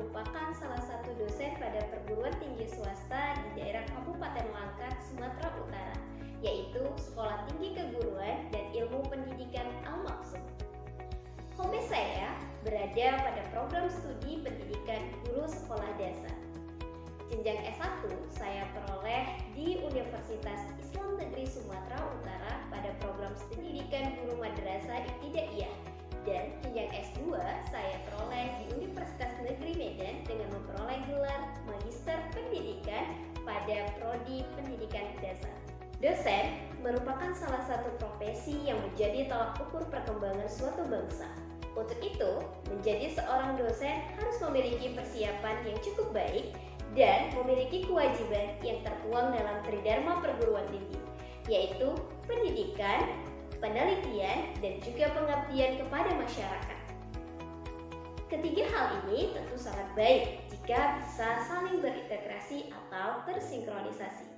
merupakan salah satu dosen pada perguruan tinggi swasta di daerah Kabupaten Langkat, Sumatera Utara, yaitu Sekolah Tinggi Keguruan dan Ilmu Pendidikan Al-Maksum. Home saya berada pada program studi pendidikan guru sekolah dasar. Jenjang S1 saya peroleh di Universitas Islam Negeri Sumatera Utara pada program pendidikan guru madrasah ibtidaiyah, dan jenjang S2 saya peroleh di Universitas Negeri Medan dengan memperoleh gelar Magister Pendidikan pada Prodi Pendidikan Dasar. Dosen merupakan salah satu profesi yang menjadi tolak ukur perkembangan suatu bangsa. Untuk itu, menjadi seorang dosen harus memiliki persiapan yang cukup baik dan memiliki kewajiban yang tertuang dalam Tridharma Perguruan Tinggi, yaitu pendidikan, penelitian, dan juga pengabdian kepada masyarakat. Ketiga hal ini tentu sangat baik jika bisa saling berintegrasi atau tersinkronisasi.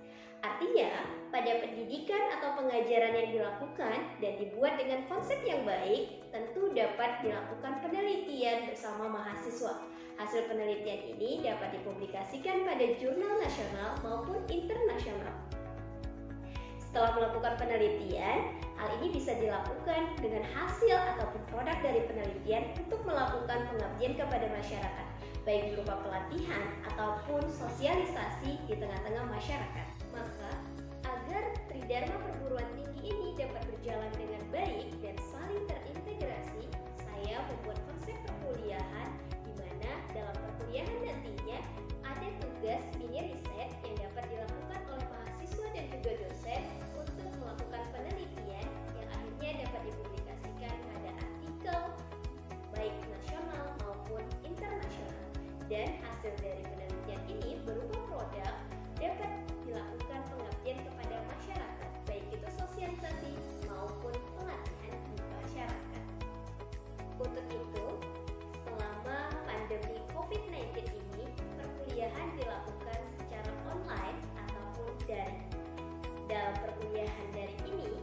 Artinya, pada pendidikan atau pengajaran yang dilakukan dan dibuat dengan konsep yang baik, tentu dapat dilakukan penelitian bersama mahasiswa. Hasil penelitian ini dapat dipublikasikan pada jurnal nasional maupun internasional. Setelah melakukan penelitian, hal ini bisa dilakukan dengan hasil ataupun produk dari penelitian untuk melakukan pengabdian kepada masyarakat, baik berupa pelatihan ataupun sosialisasi di tengah-tengah masyarakat. Maka, agar Tridharma Perguruan Tinggi ini dapat berjalan dengan baik dan saling terintegrasi, saya membuat konsep perkuliahan di mana dalam perkuliahan nantinya ada tugas mini riset yang dapat dilakukan oleh mahasiswa dan juga dosen untuk melakukan penelitian yang akhirnya dapat dipublikasikan pada artikel baik nasional maupun internasional, dan hasil dari penelitian ini berupa produk dapat dilakukan pengabdian kepada masyarakat, baik itu sosialisasi maupun pelatihan di masyarakat. Untuk itu, selama pandemi COVID-19 ini, perkuliahan dilakukan secara online ataupun daring. Dalam perkuliahan daring ini,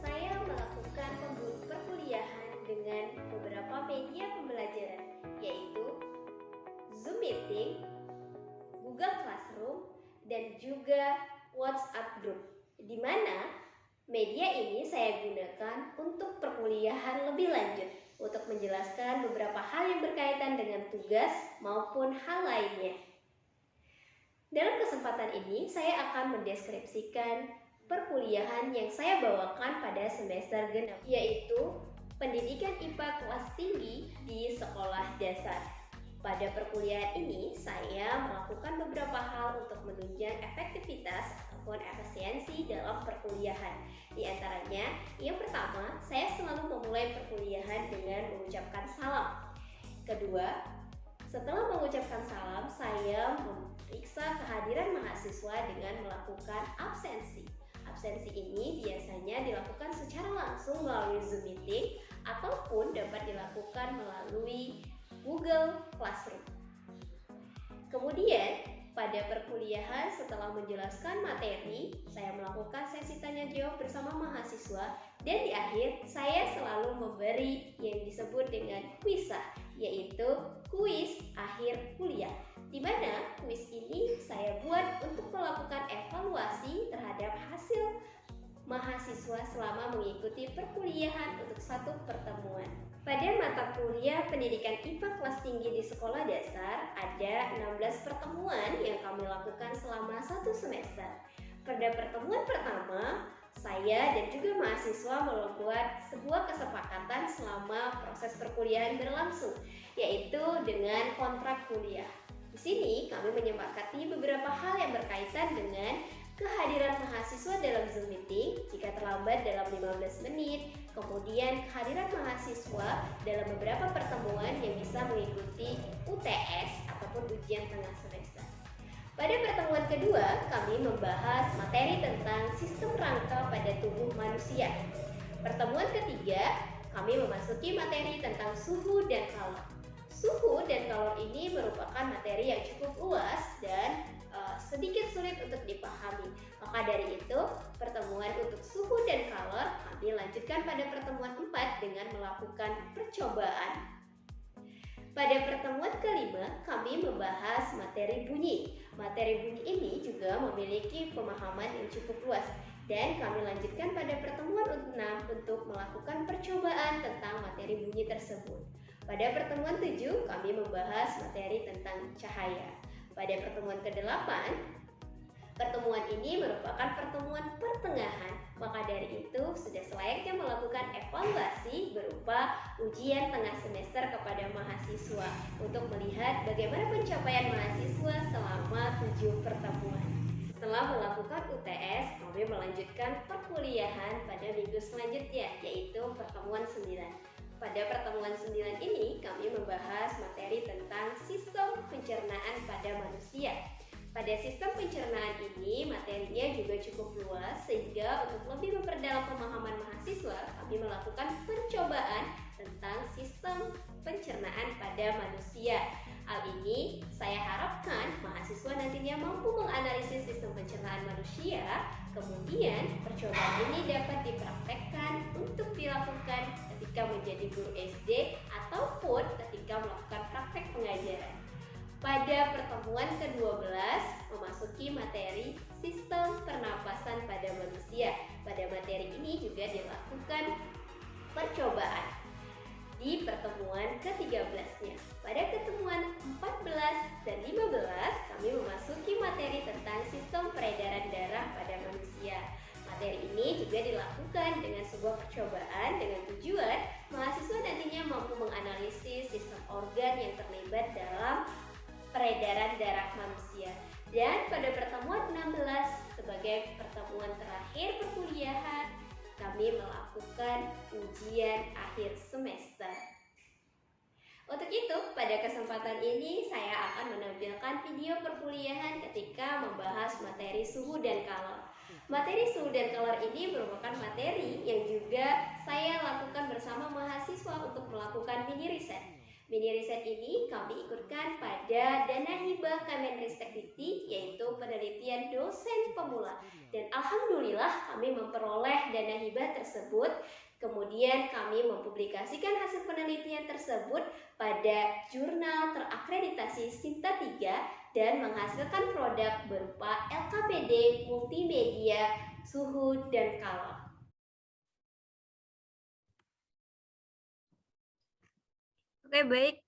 saya melakukan perkuliahan dengan beberapa media pembelajaran, yaitu Zoom Meeting, Google Classroom, dan juga WhatsApp Group, di mana media ini saya gunakan untuk perkuliahan lebih lanjut untuk menjelaskan beberapa hal yang berkaitan dengan tugas maupun hal lainnya. Dalam kesempatan ini, saya akan mendeskripsikan perkuliahan yang saya bawakan pada semester genap, yaitu Pendidikan IPA kelas tinggi di sekolah dasar. Pada perkuliahan ini, saya melakukan beberapa hal untuk menunjang efektivitas ataupun efisiensi dalam perkuliahan. Di antaranya, yang pertama, saya selalu memulai perkuliahan dengan mengucapkan salam. Kedua, setelah mengucapkan salam, saya memeriksa kehadiran mahasiswa dengan melakukan absensi. Absensi ini biasanya dilakukan secara langsung melalui Zoom Meeting ataupun dapat dilakukan melalui Google Classroom. Kemudian, pada perkuliahan setelah menjelaskan materi, saya melakukan sesi tanya jawab bersama mahasiswa, dan di akhir saya selalu memberi yang disebut dengan kuisah, yaitu kuis akhir kuliah, di mana kuis ini saya buat untuk melakukan evaluasi terhadap hasil mahasiswa selama mengikuti perkuliahan untuk satu pertemuan. Pada mata kuliah pendidikan IPA kelas tinggi di sekolah dasar, ada 16 pertemuan yang kami lakukan selama satu semester. Pada pertemuan pertama, saya dan juga mahasiswa membuat sebuah kesepakatan selama proses perkuliahan berlangsung, yaitu dengan kontrak kuliah. Di sini kami menyepakati beberapa hal yang berkaitan dengan kehadiran mahasiswa dalam Zoom Meeting jika terlambat dalam 15 menit, kemudian kehadiran mahasiswa dalam beberapa pertemuan yang bisa mengikuti UTS ataupun ujian tengah semester. Pada pertemuan kedua, kami membahas materi tentang sistem rangka pada tubuh manusia. Pertemuan ketiga, kami memasuki materi tentang suhu dan kalor. Suhu dan kalor ini merupakan materi yang cukup luas dan sedikit sulit untuk dipahami. Maka dari itu, pertemuan untuk suhu dan kalor kami lanjutkan pada pertemuan 4 dengan melakukan percobaan. Pada pertemuan kelima, kami membahas materi bunyi. Materi bunyi ini juga memiliki pemahaman yang cukup luas. Dan kami lanjutkan pada pertemuan ke-6 untuk melakukan percobaan tentang materi bunyi tersebut. Pada pertemuan 7, kami membahas materi tentang cahaya. Pada pertemuan ke-8, pertemuan ini merupakan pertemuan pertengahan, maka dari itu sudah selayaknya melakukan evaluasi berupa ujian tengah semester kepada mahasiswa untuk melihat bagaimana pencapaian mahasiswa selama 7 pertemuan. Setelah melakukan UTS, kami melanjutkan perkuliahan pada minggu selanjutnya, yaitu pertemuan 9. Pada pertemuan 9 ini, kami membahas materi tentang sistem pencernaan pada manusia. Pada sistem pencernaan ini, materinya juga cukup luas, sehingga untuk lebih memperdalam pemahaman mahasiswa, kami melakukan percobaan tentang sistem pencernaan pada manusia. Hal ini saya harapkan mahasiswa nantinya mampu menganalisis sistem pencernaan manusia, kemudian percobaan ini dapat dipraktekkan untuk dilakukan ketika menjadi guru SD ataupun ketika melakukan praktek pengajaran. Pada pertemuan ke-12 memasuki materi sistem pernapasan pada manusia. Pada materi ini juga dilakukan percobaan di pertemuan ke-13-nya. Pada pertemuan 14 dan 15 kami memasuki materi tentang sistem peredaran darah pada manusia. Materi ini juga dilakukan dengan sebuah percobaan dengan tujuan mahasiswa nantinya mampu menganalisis sistem organ yang terlibat dalam peredaran darah manusia. Dan pada pertemuan 16 sebagai pertemuan terakhir perkuliahan, kami melakukan ujian akhir semester. Untuk itu, pada kesempatan ini saya akan menampilkan video perkuliahan ketika membahas materi suhu dan kalor. Materi suhu dan kalor ini merupakan materi yang juga saya lakukan bersama mahasiswa untuk melakukan mini riset. Mini riset ini kami ikutkan pada dana hibah Kemenristek-Dikti, yaitu penelitian dosen pemula. Dan alhamdulillah kami memperoleh dana hibah tersebut. Kemudian kami mempublikasikan hasil penelitian tersebut pada jurnal terakreditasi Sinta 3 dan menghasilkan produk berupa LKPD multimedia suhu dan kalor. Oke, baik.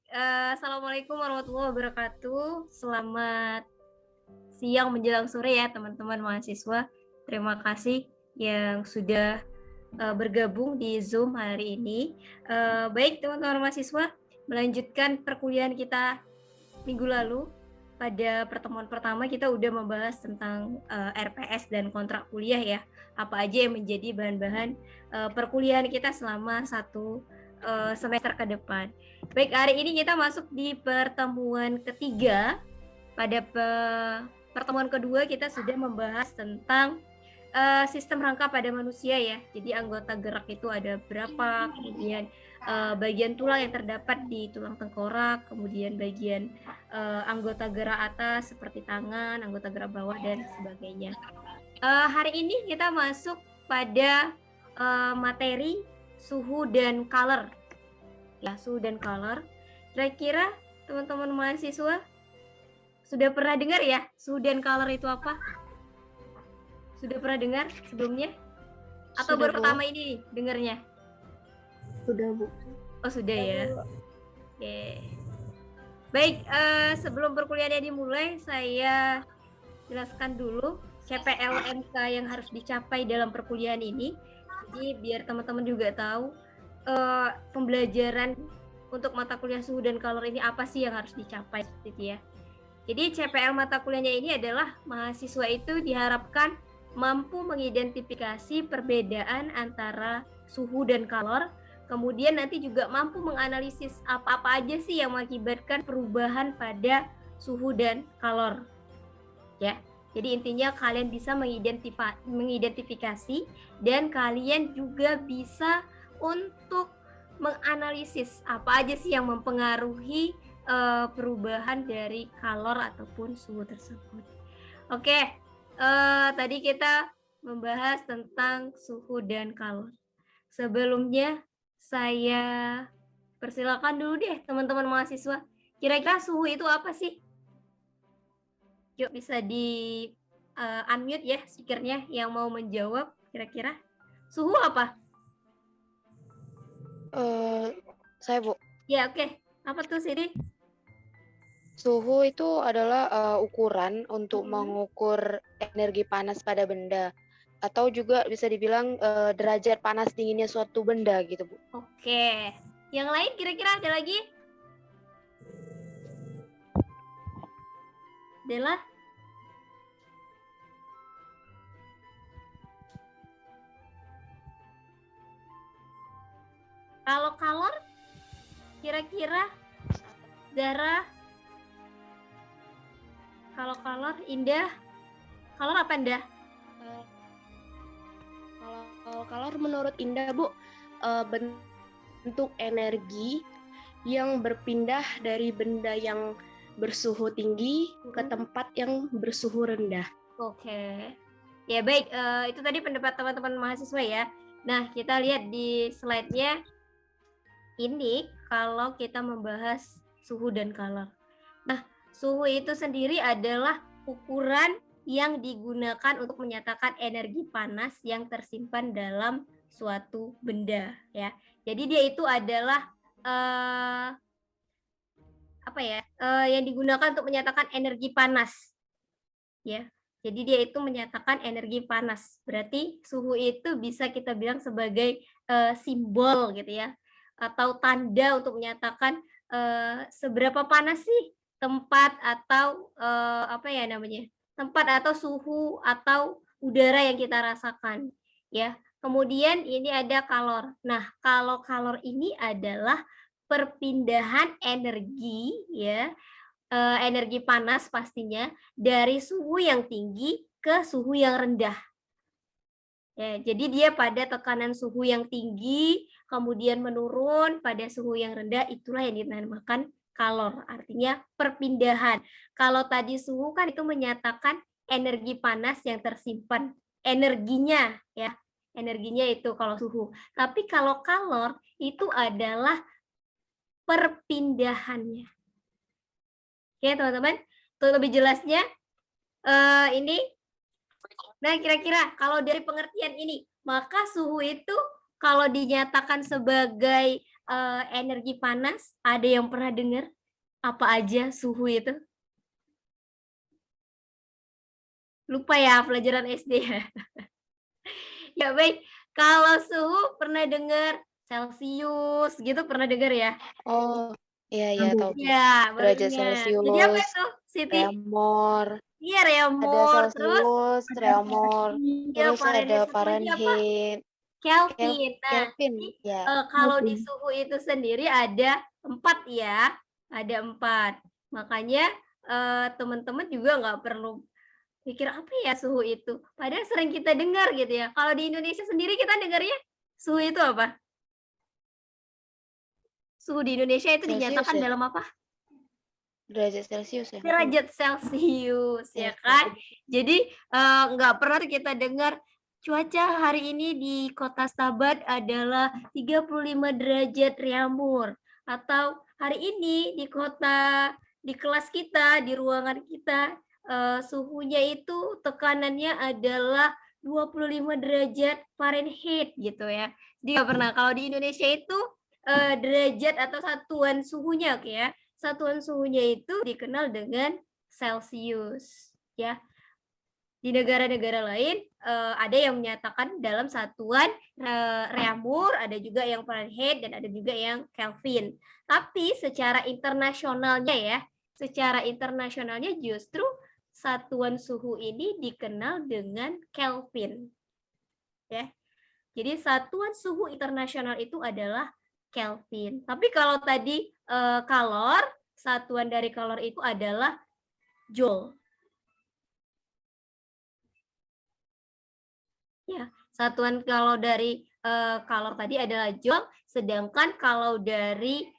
Assalamualaikum warahmatullahi wabarakatuh. Selamat siang menjelang sore ya teman-teman mahasiswa. Terima kasih yang sudah bergabung di Zoom hari ini. Baik teman-teman mahasiswa, melanjutkan perkuliahan kita minggu lalu. Pada pertemuan pertama kita udah membahas tentang RPS dan kontrak kuliah ya. Apa aja yang menjadi bahan-bahan perkuliahan kita selama satu semester ke depan. Baik, hari ini kita masuk di pertemuan ketiga. Pada pertemuan kedua kita sudah membahas tentang sistem rangka pada manusia ya. Jadi anggota gerak itu ada berapa, kemudian bagian tulang yang terdapat di tulang tengkorak, kemudian bagian anggota gerak atas seperti tangan, anggota gerak bawah dan sebagainya. Hari ini kita masuk pada materi suhu dan color. Ya, suhu dan color. Kira-kira teman-teman mahasiswa sudah pernah dengar ya suhu dan color itu apa? Sudah pernah dengar sebelumnya? Atau Sudah, baru pertama ini dengarnya? Sudah, Bu. Oh, sudah ya. Oke. Baik, sebelum perkuliahannya dimulai, saya jelaskan dulu CPL-MK yang harus dicapai dalam perkuliahan ini. Jadi biar teman-teman juga tahu pembelajaran untuk mata kuliah suhu dan kalor ini apa sih yang harus dicapai seperti itu ya. Jadi CPL mata kuliahnya ini adalah mahasiswa itu diharapkan mampu mengidentifikasi perbedaan antara suhu dan kalor, kemudian nanti juga mampu menganalisis apa-apa aja sih yang mengakibatkan perubahan pada suhu dan kalor. Ya. Jadi intinya kalian bisa mengidentifikasi dan kalian juga bisa untuk menganalisis apa aja sih yang mempengaruhi perubahan dari kalor ataupun suhu tersebut. Oke, tadi kita membahas tentang suhu dan kalor. Sebelumnya saya Persilakan dulu deh teman-teman mahasiswa. Kira-kira suhu itu apa sih? Yuk bisa di unmute ya speakernya yang mau menjawab kira-kira. Suhu apa? Saya Bu, Ya oke. Apa tuh Sidi? suhu itu adalah ukuran untuk mengukur energi panas pada benda, atau juga bisa dibilang derajat panas dinginnya suatu benda gitu Bu. Oke. Yang lain kira-kira ada lagi? Dela? Kalau kalor, kira-kira Zara? Kalau kalor, Indah? Kalor apa Indah? Kalau kalor menurut Indah Bu, bentuk energi yang berpindah dari benda yang bersuhu tinggi ke tempat yang bersuhu rendah. Oke. Ya baik, itu tadi pendapat teman-teman mahasiswa ya. Nah, kita lihat di slide-nya. Ini kalau kita membahas suhu dan kalor. Nah, suhu itu sendiri adalah ukuran yang digunakan untuk menyatakan energi panas yang tersimpan dalam suatu benda ya. Jadi dia itu adalah yang digunakan untuk menyatakan energi panas ya. Jadi dia itu menyatakan energi panas. Berarti suhu itu bisa kita bilang sebagai simbol gitu ya, atau tanda untuk menyatakan seberapa panas sih tempat atau tempat atau suhu atau udara yang kita rasakan ya. Kemudian ini ada kalor. Nah, kalau kalor ini adalah perpindahan energi ya, energi panas pastinya dari suhu yang tinggi ke suhu yang rendah. Ya, jadi dia pada tekanan suhu yang tinggi, kemudian menurun pada suhu yang rendah, itulah yang dinamakan kalor, artinya perpindahan. Kalau tadi suhu kan itu menyatakan energi panas yang tersimpan, energinya ya, energinya itu kalau suhu. Tapi kalau kalor itu adalah perpindahannya. Oke teman-teman, untuk lebih jelasnya ini. Nah, kira-kira kalau dari pengertian ini, maka suhu itu kalau dinyatakan sebagai energi panas, ada yang pernah dengar apa aja suhu itu? Lupa ya pelajaran SD ya. Ya baik, kalau suhu pernah dengar Celcius gitu pernah dengar ya? Oh, iya tahu Bu. Iya, Derajat Jadi apa Celcius, itu, Siti? tremor, Iya, ada Reaumur, terus Celsius, tremor, ya terus ada satu lagi apa? Fahrenheit, Kelvin. Nah, Kelvin, jadi, ya. kalau di suhu itu sendiri ada 4 ya, ada 4. Makanya teman-teman juga nggak perlu pikir apa ya suhu itu. Padahal sering kita dengar gitu ya. Kalau di Indonesia sendiri kita dengarnya suhu itu apa? Suhu di Indonesia itu Celsius dinyatakan ya? dalam apa? Derajat Celsius ya? Derajat Celcius ya Ya, kan. Jadi nggak pernah kita dengar cuaca hari ini di Kota Stabat adalah 35 derajat Reaumur, atau hari ini di kelas kita, di ruangan kita suhunya itu tekanannya adalah 25 derajat Fahrenheit gitu ya. Jadi nggak pernah. Kalau di Indonesia itu derajat atau satuan suhunya oke ya. Satuan suhunya itu dikenal dengan Celsius ya. Di negara-negara lain ada yang menyatakan dalam satuan Reaumur, ada juga yang Fahrenheit dan ada juga yang Kelvin. Tapi secara internasionalnya justru satuan suhu ini dikenal dengan Kelvin. Ya. Jadi satuan suhu internasional itu adalah Kelvin. Tapi kalau tadi kalor, satuan dari kalor itu adalah Joule. Ya, satuan kalau dari kalor tadi adalah Joule, sedangkan kalau dari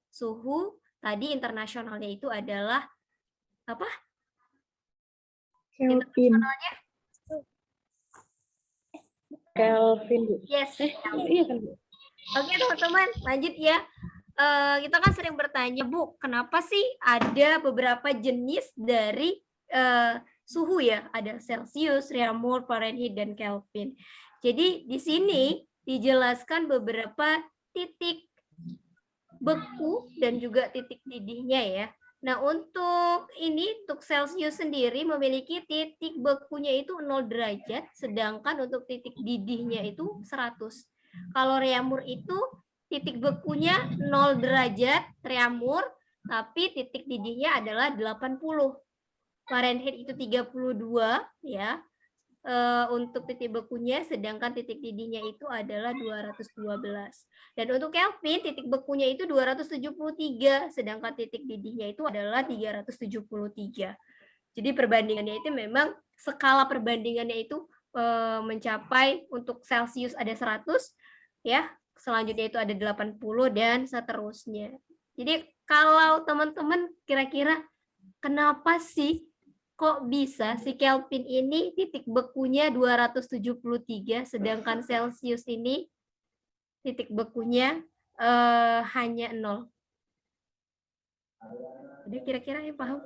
suhu tadi internasionalnya itu adalah apa? Kelvin. Internasionalnya? Kelvin Bu. Yes. Iya kan Bu? Oke teman-teman, lanjut ya. Kita kan sering bertanya, Bu, kenapa sih ada beberapa jenis dari suhu ya? Ada Celsius, Reaumur, Fahrenheit, dan Kelvin. Jadi di sini dijelaskan beberapa titik beku dan juga titik didihnya ya. Nah, untuk Celsius sendiri memiliki titik bekunya itu 0 derajat, sedangkan untuk titik didihnya itu 100. Kalau Reaumur itu titik bekunya 0 derajat, Reaumur, tapi titik didihnya adalah 80. Fahrenheit itu 32 ya. Untuk titik bekunya, sedangkan titik didihnya itu adalah 212. Dan untuk Kelvin, titik bekunya itu 273, sedangkan titik didihnya itu adalah 373. Jadi perbandingannya itu memang skala perbandingannya itu mencapai untuk Celsius ada 100, ya, selanjutnya itu ada 80 dan seterusnya. Jadi kalau teman-teman kira-kira kenapa sih kok bisa si Kelvin ini titik bekunya 273, sedangkan Celsius ini titik bekunya hanya 0. Jadi kira-kira yang paham?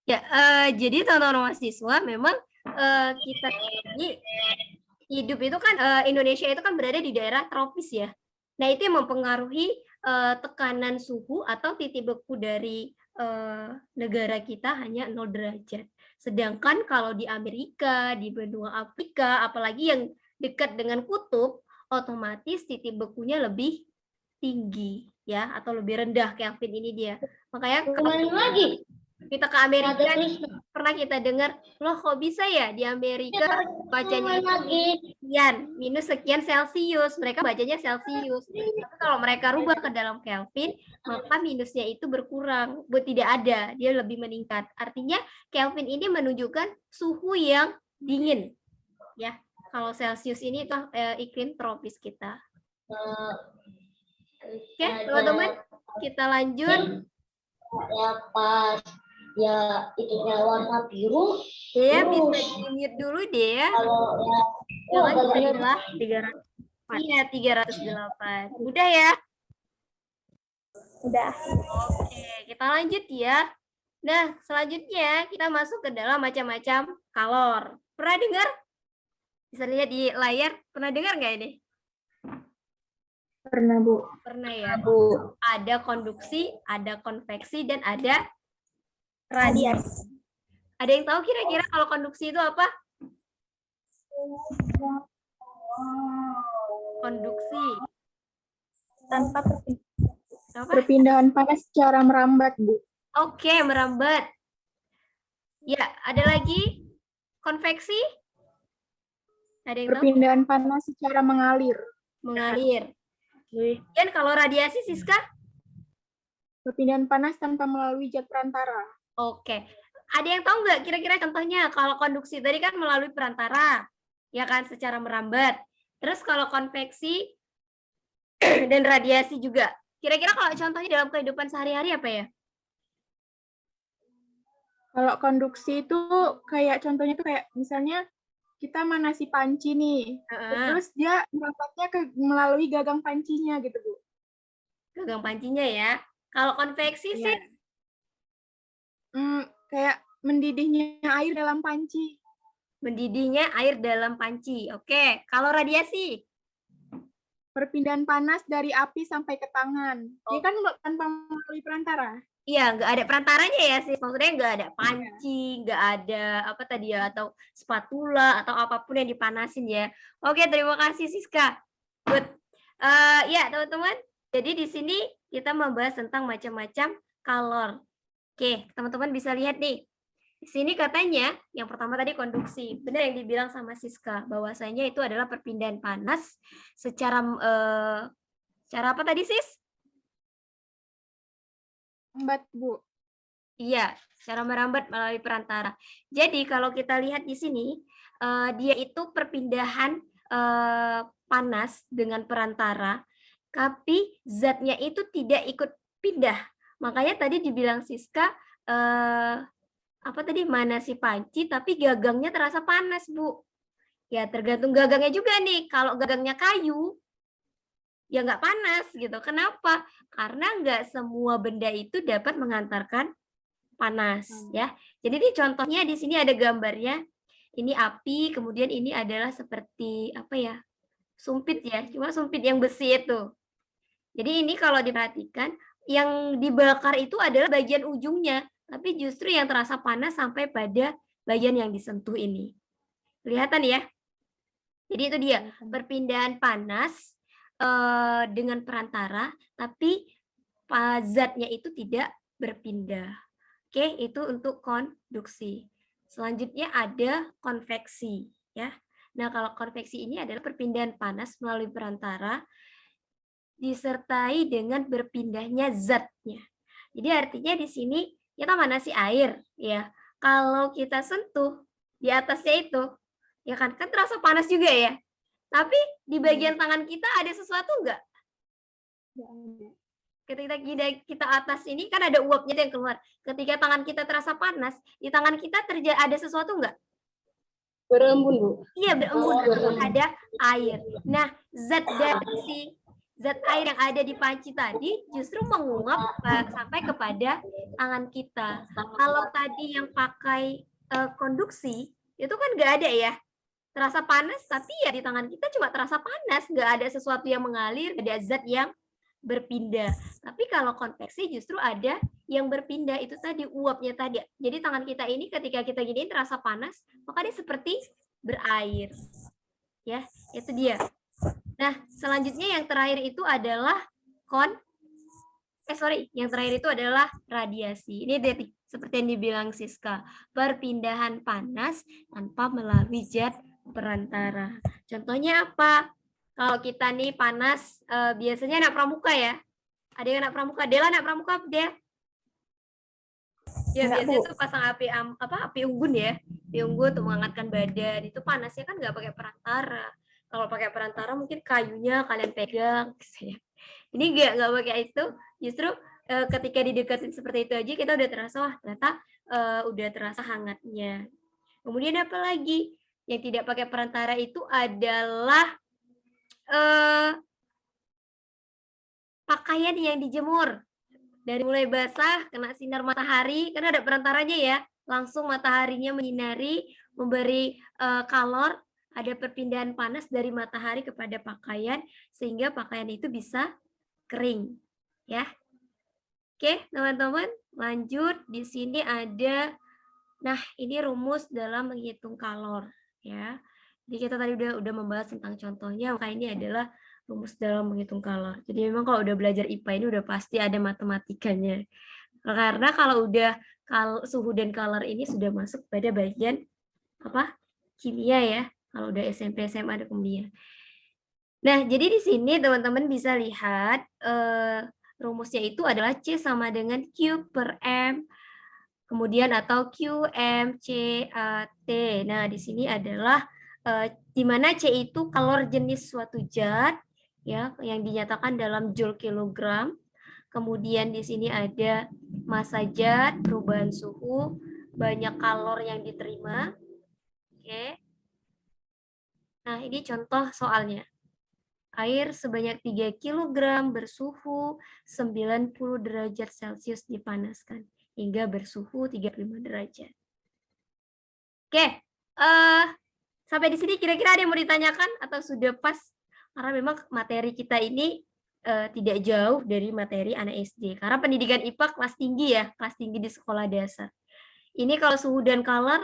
Ya, jadi teman-teman mahasiswa memang kita ini hidup itu kan Indonesia itu kan berada di daerah tropis ya. Nah, itu yang mempengaruhi tekanan suhu atau titik beku dari negara kita hanya 0 derajat. Sedangkan kalau di Amerika, di benua Afrika, apalagi yang dekat dengan kutub, otomatis titik bekunya lebih tinggi ya, atau lebih rendah. Kelvin ini dia. Makanya kalau kita ke Amerika nih, pernah kita dengar, loh kok bisa ya di Amerika bacanya sekian, minus sekian Celsius, mereka bacanya Celsius. Tapi kalau mereka rubah ke dalam Kelvin, maka minusnya itu berkurang, tidak ada, dia lebih meningkat. Artinya Kelvin ini menunjukkan suhu yang dingin, ya. Kalau Celsius ini itu iklim tropis kita. Oke, teman-teman, kita lanjut. Ya pas ya itunya warna biru ya bisa di-mute dulu deh ya. Kalau ya adalah 308. Iya, 308. Udah ya? Udah. Oke, kita lanjut ya. Nah, selanjutnya kita masuk ke dalam macam-macam kalor. Pernah dengar? Bisa lihat di layar. Pernah dengar nggak ini? Pernah, Bu. Pernah ya, Bu. Ada konduksi, ada konveksi, dan ada radiasi. Ada yang tahu kira-kira kalau konduksi itu apa? Konduksi. Tanpa perpindahan panas secara merambat, Bu. Oke, merambat. Ya, ada lagi? Konveksi? Ada yang tahu? Perpindahan panas secara mengalir. Mengalir. Dan kalau radiasi, Siska? Perpindahan panas tanpa melalui zat perantara. Oke. Ada yang tahu nggak kira-kira contohnya? Kalau konduksi tadi kan melalui perantara, ya kan, secara merambat. Terus kalau konveksi dan radiasi juga. Kira-kira kalau contohnya dalam kehidupan sehari-hari apa ya? Kalau konduksi itu kayak contohnya tuh kayak misalnya kita manasi panci nih, terus dia merambatnya melalui gagang pancinya gitu, Bu. Gagang pancinya ya. Kalau konveksi sih? Kayak mendidihnya air dalam panci. Mendidihnya air dalam panci. Oke. Kalau radiasi? Perpindahan panas dari api sampai ke tangan. Dia kan tanpa melalui perantara. Iya, nggak ada perantaranya ya sih. Maksudnya nggak ada panci, nggak ada apa tadi ya, atau spatula atau apapun yang dipanasin ya. Oke, terima kasih Siska. Good. Ya teman-teman. Jadi di sini kita membahas tentang macam-macam kalor. Oke, teman-teman bisa lihat nih. Di sini katanya yang pertama tadi konduksi. Benar yang dibilang sama Siska, bahwasanya itu adalah perpindahan panas secara cara apa tadi, Sis? Merambat, Bu. Iya, secara merambat melalui perantara. Jadi kalau kita lihat di sini, dia itu perpindahan panas dengan perantara, tapi zatnya itu tidak ikut pindah. Makanya tadi dibilang Siska, apa tadi, manasi panci, tapi gagangnya terasa panas, Bu. Ya tergantung gagangnya juga nih. Kalau gagangnya kayu, ya nggak panas gitu. Kenapa? Karena nggak semua benda itu dapat mengantarkan panas ya. Jadi ini contohnya di sini ada gambarnya. Ini api, kemudian ini adalah seperti apa ya? Sumpit ya. Cuma sumpit yang besi itu. Jadi ini kalau diperhatikan, yang dibakar itu adalah bagian ujungnya, tapi justru yang terasa panas sampai pada bagian yang disentuh ini. Kelihatan ya? Jadi itu dia, perpindahan panas dengan perantara, tapi zatnya itu tidak berpindah. Oke, itu untuk konduksi. Selanjutnya ada konveksi, ya. Nah, kalau konveksi ini adalah perpindahan panas melalui perantara disertai dengan berpindahnya zatnya. Jadi artinya di sini kita mana sih air, ya. Kalau kita sentuh di atasnya itu, ya kan terasa panas juga ya. Tapi di bagian tangan kita ada sesuatu enggak? Ketika kita atas ini kan ada uapnya yang keluar. Ketika tangan kita terasa panas, di tangan kita ada sesuatu enggak? Berembun, Bu. Iya, berembun. Ada air. Nah, zat dari si zat air yang ada di panci tadi justru menguap sampai kepada tangan kita. Kalau tadi yang pakai konduksi, itu kan nggak ada ya. Terasa panas, tapi ya di tangan kita cuma terasa panas. Nggak ada sesuatu yang mengalir, ada zat yang berpindah. Tapi kalau konveksi justru ada yang berpindah, itu tadi uapnya tadi. Jadi tangan kita ini ketika kita giniin terasa panas, maka dia seperti berair. Ya, itu dia. Nah, selanjutnya yang terakhir itu adalah yang terakhir itu adalah radiasi. Ini dia seperti yang dibilang Siska, perpindahan panas tanpa melalui zat perantara. Contohnya apa? Kalau kita nih panas, biasanya anak pramuka ya. Ada yang anak pramuka, Dela anak pramuka, Del? Ya, biasanya tuh pasang api unggun ya. Api unggun untuk menghangatkan badan. Itu panasnya kan nggak pakai perantara. Kalau pakai perantara mungkin kayunya kalian pegang. Ini nggak pakai itu. Justru ketika dideketin seperti itu aja kita udah terasa, wah ternyata udah terasa hangatnya. Kemudian apa lagi? Yang tidak pakai perantara itu adalah pakaian yang dijemur. Dari mulai basah, kena sinar matahari, kan ada perantaranya ya. Langsung mataharinya menyinari, memberi kalor, ada perpindahan panas dari matahari kepada pakaian sehingga pakaian itu bisa kering, ya. Oke, teman-teman, lanjut. Di sini ada, nah ini rumus dalam menghitung kalor, ya. Jadi kita tadi udah membahas tentang contohnya, maka ini adalah rumus dalam menghitung kalor. Jadi memang kalau udah belajar IPA ini udah pasti ada matematikanya. Karena kalau udah suhu dan kalor ini sudah masuk pada bagian apa? Kimia ya. Kalau udah SMP SMA ada kemudian. Nah, jadi di sini teman-teman bisa lihat rumusnya itu adalah C sama dengan Q per M, kemudian atau QMCAT. Nah, di sini adalah di mana C itu kalor jenis suatu zat ya yang dinyatakan dalam joule kilogram. Kemudian di sini ada massa zat, perubahan suhu, banyak kalor yang diterima. Oke. Nah, ini contoh soalnya. Air sebanyak 3 kg bersuhu 90 derajat Celcius dipanaskan hingga bersuhu 35 derajat. Oke, sampai di sini kira-kira ada yang mau ditanyakan atau sudah pas? Karena memang materi kita ini tidak jauh dari materi anak SD. Karena pendidikan IPA kelas tinggi ya, kelas tinggi di sekolah dasar. Ini kalau suhu dan kalor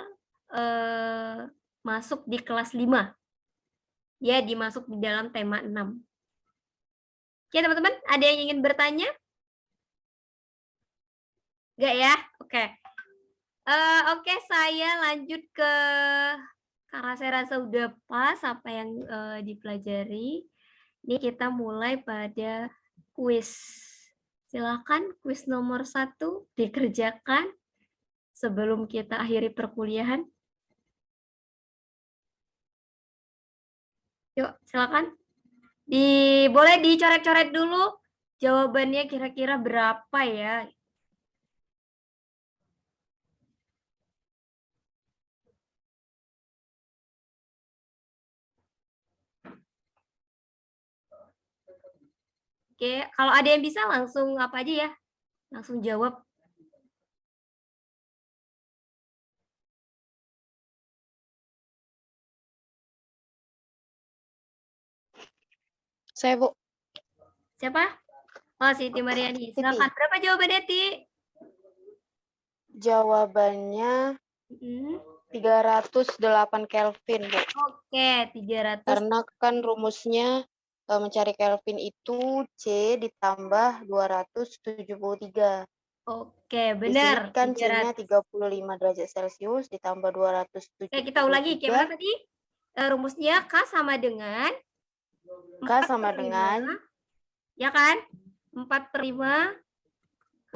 masuk di kelas 5. Ya, dimasuk di dalam tema 6. Oke, teman-teman, ada yang ingin bertanya? Enggak ya? Oke. Oke, saya lanjut karena saya rasa udah pas apa yang dipelajari. Ini kita mulai pada kuis. Silakan kuis nomor 1 dikerjakan sebelum kita akhiri perkuliahan. Yuk, silakan. Boleh dicoret-coret dulu jawabannya kira-kira berapa ya? Oke, kalau ada yang bisa langsung apa aja ya? Langsung jawab. Saya, Bu. Siapa? Oh, Siti Mariani. Silakan. Berapa jawabannya, Ti? Jawabannya 308 Kelvin, Bu. Oke, 300. Karena kan rumusnya mencari Kelvin itu C ditambah 273. Oke, Di benar. sini kan C-nya 300. 35 derajat Celcius ditambah 273. Oke, kita ulangi. Gimana tadi? Rumusnya K sama dengan K sama dengan, ya kan? 4/5.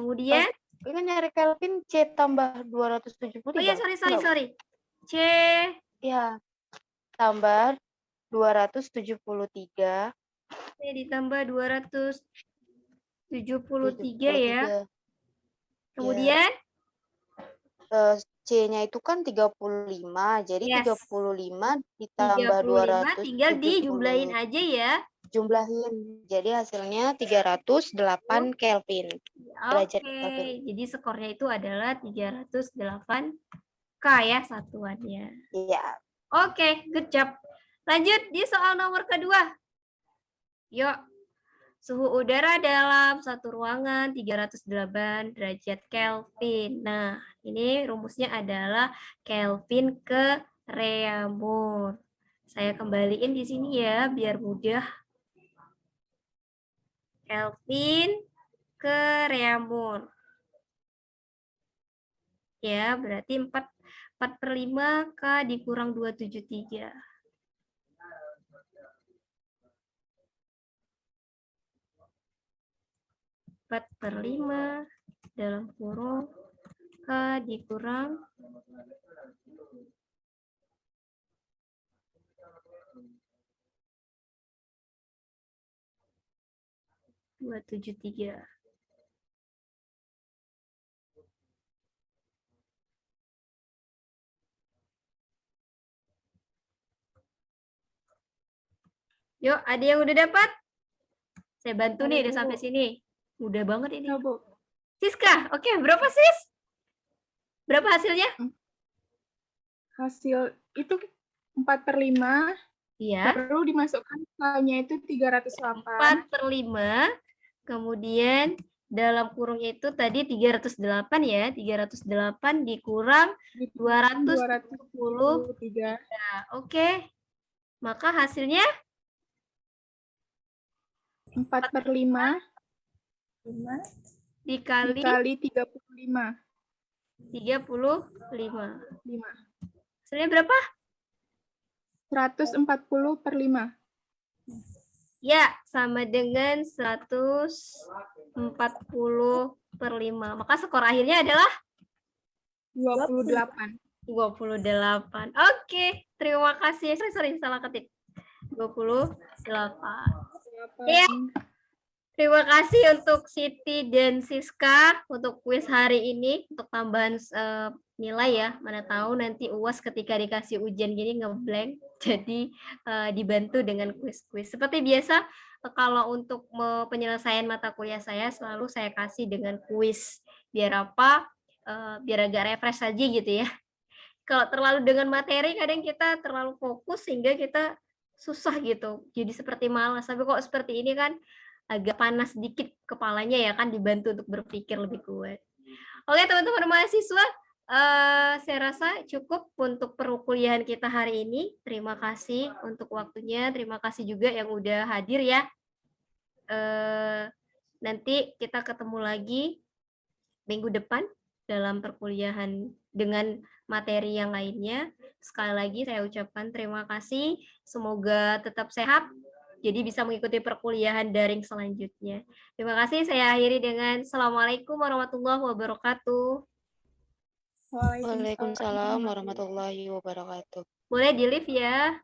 Kemudian ini kan nyari Kelvin C tambah 273. oh iya, sorry. C ya, tambah 273. C ditambah 273 ya. Kemudian C-nya itu kan 35. Jadi 35 ditambah 35 200. tinggal dijumlahin aja ya. Jumlahin. Jadi hasilnya 308 Kelvin. Derajat Kelvin. Jadi skornya itu adalah 308 K ya satuannya. Iya. Oke, good job. Lanjut di soal nomor kedua. Yuk. Suhu udara dalam satu ruangan 308 derajat Kelvin. Nah, ini rumusnya adalah Kelvin ke Reaumur. Saya kembaliin di sini ya, biar mudah. Kelvin ke Reaumur. Ya, berarti 4/5 K dikurang 273. 4/5 dalam kurung K dikurang 273. Yuk, ada yang udah dapat? Saya bantu nih udah sampai sini. Mudah banget ini. Bu. Siska, oke, berapa sis? Berapa hasilnya? Hasil itu 4/5. Iya. Baru dimasukkan K-nya itu 308. 4/5. Kemudian dalam kurungnya itu tadi 308 ya. 308 dikurang 273. Nah, oke. Maka hasilnya 4/5 dikali 35. 35. 5. Hasilnya berapa? 140/5. Ya, sama dengan 140/5. Maka skor akhirnya adalah 28. 28. Oke, terima kasih. Sorry, salah ketik. 28. Ya. Terima kasih untuk Siti dan Siska untuk kuis hari ini, untuk tambahan nilai ya. Mana tahu nanti UAS ketika dikasih ujian gini ngeblank, jadi dibantu dengan kuis-kuis. Seperti biasa, kalau untuk penyelesaian mata kuliah saya selalu saya kasih dengan kuis. Biar apa? Biar agak refresh aja gitu ya. Kalau terlalu dengan materi, kadang kita terlalu fokus sehingga kita susah gitu. Jadi seperti malas. Tapi kok seperti ini kan agak panas sedikit kepalanya ya kan, dibantu untuk berpikir lebih kuat. Oke teman-teman mahasiswa, saya rasa cukup untuk perkuliahan kita hari ini. Terima kasih untuk waktunya, terima kasih juga yang udah hadir ya. Nanti kita ketemu lagi minggu depan dalam perkuliahan dengan materi yang lainnya. Sekali lagi saya ucapkan terima kasih, semoga tetap sehat, jadi bisa mengikuti perkuliahan daring selanjutnya. Terima kasih, saya akhiri dengan Assalamualaikum warahmatullahi wabarakatuh. Waalaikumsalam warahmatullahi wabarakatuh. Boleh di-live ya.